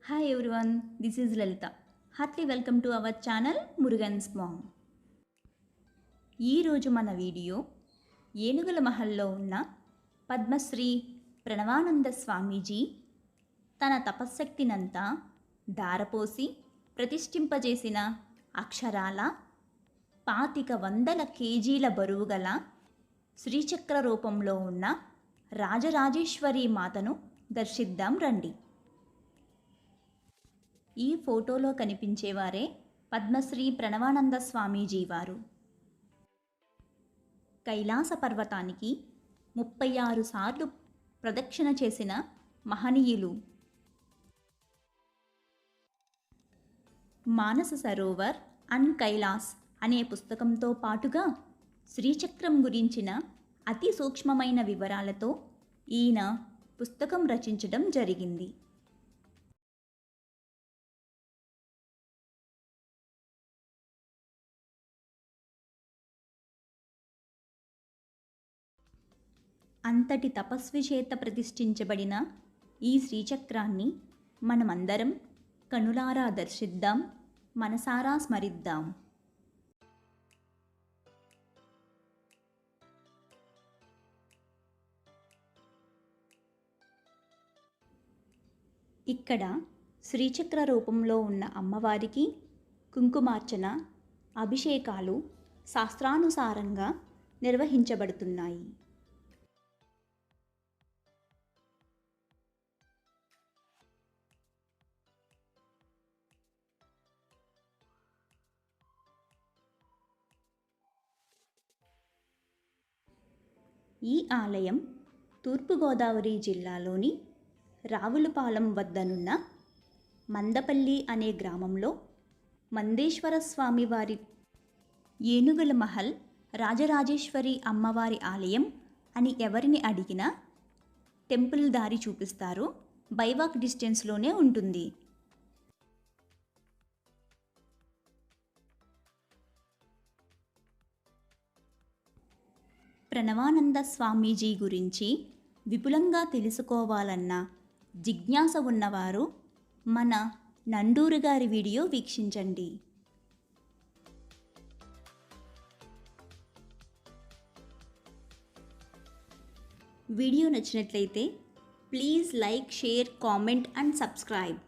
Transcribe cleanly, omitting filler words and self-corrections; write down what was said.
Hi everyone, this is Lalita. Heartily welcome to our channel Murugan's Mom. ఈరోజు మన video ఏనుగుల మహల్లో ఉన్న పద్మశ్రీ ప్రణవానంద స్వామీజీ తన తపశ్శక్తినంతా ధారపోసి ప్రతిష్ఠింపజేసిన అక్షరాల 2500 కేజీల బరువు గల శ్రీచక్ర రూపంలో ఉన్న రాజరాజేశ్వరి మాతను దర్శిద్దాం రండి. ఈ ఫోటోలో కనిపించేవారే పద్మశ్రీ ప్రణవానంద స్వామీజీ వారు. కైలాస పర్వతానికి 36 సార్లు ప్రదక్షిణ చేసిన మహనీయులు. మానస సరోవర్ అండ్ కైలాస్ అనే పుస్తకంతో పాటుగా శ్రీచక్రం గురించిన అతి సూక్ష్మమైన వివరాలతో ఈయన పుస్తకం రచించడం జరిగింది. అంతటి తపస్వి చేత ప్రతిష్ఠించబడిన ఈ శ్రీచక్రాన్ని మనమందరం కనులారా దర్శిద్దాం, మనసారా స్మరిద్దాం. ఇక్కడ శ్రీచక్ర రూపంలో ఉన్న అమ్మవారికి కుంకుమార్చన, అభిషేకాలు శాస్త్రానుసారంగా నిర్వహించబడుతున్నాయి. ఈ ఆలయం తూర్పుగోదావరి జిల్లాలోని రావులపాలెం వద్దనున్న మందపల్లి అనే గ్రామంలో మందేశ్వర స్వామివారి ఏనుగుల మహల్ రాజరాజేశ్వరి అమ్మవారి ఆలయం అని ఎవరిని అడిగినా టెంపుల్ దారి చూపిస్తారు. బైవాక్ డిస్టెన్స్లోనే ఉంటుంది. ప్రణవానంద స్వామీజీ గురించి విపులంగా తెలుసుకోవాలన్న జిజ్ఞాస ఉన్నవారు మన నండూరు గారి వీడియో వీక్షించండి. వీడియో నచ్చినట్లయితే please like, share, comment and subscribe.